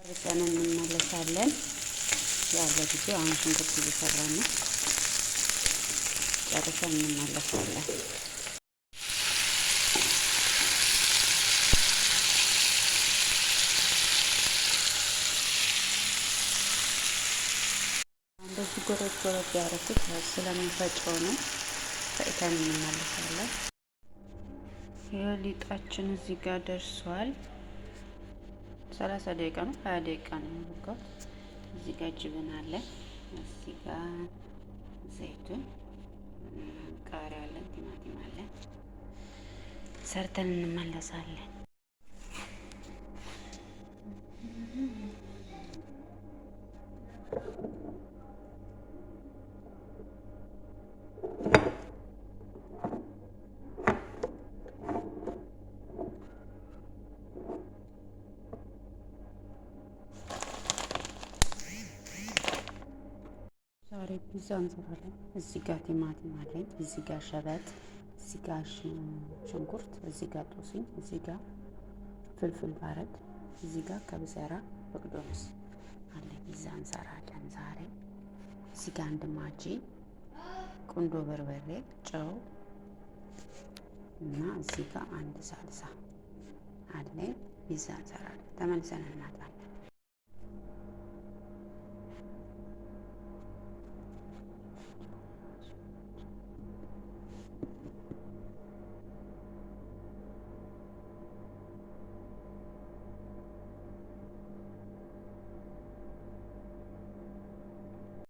ጨርሰን እንመለሳለን። ያለ ጊዜው አሁን ሽንኩርት እየሰራን ነው። ጨርሰን እንመለሳለን። እንደዚህ ጎረድ ጎረድ ያደረኩት ስለሚፈጨው ነው። ፈጭተን እንመለሳለን። ሊጣችን እዚህ ጋር ደርሷል። 30 ደቂቃ ነው 20 ደቂቃ ነው የሚወጋው። እዚህ ጋር ጅብን አለ፣ እዚህ ጋር ዘይቱን፣ ቃሪያ አለ፣ ቲማቲም አለ። ሰርተን እንመለሳለን። ዛሬ ፒዛ እንሰራለን። እዚህ ጋር ቲማቲም አለኝ፣ እዚህ ጋር ሸበት፣ እዚህ ጋር ሽንኩርት፣ እዚህ ጋር ጦስኝ፣ እዚህ ጋር ፍልፍል ባረድ፣ እዚህ ጋር ከብሰራ በቅዶንስ አለ። ፒዛ እንሰራለን ዛሬ። እዚህ ጋር አንድ ማጂ፣ ቁንዶ በርበሬ፣ ጨው እና እዚህ ጋር አንድ ሳልሳ አለ። ፒዛ እንሰራለን። ተመልሰን እንመጣለን።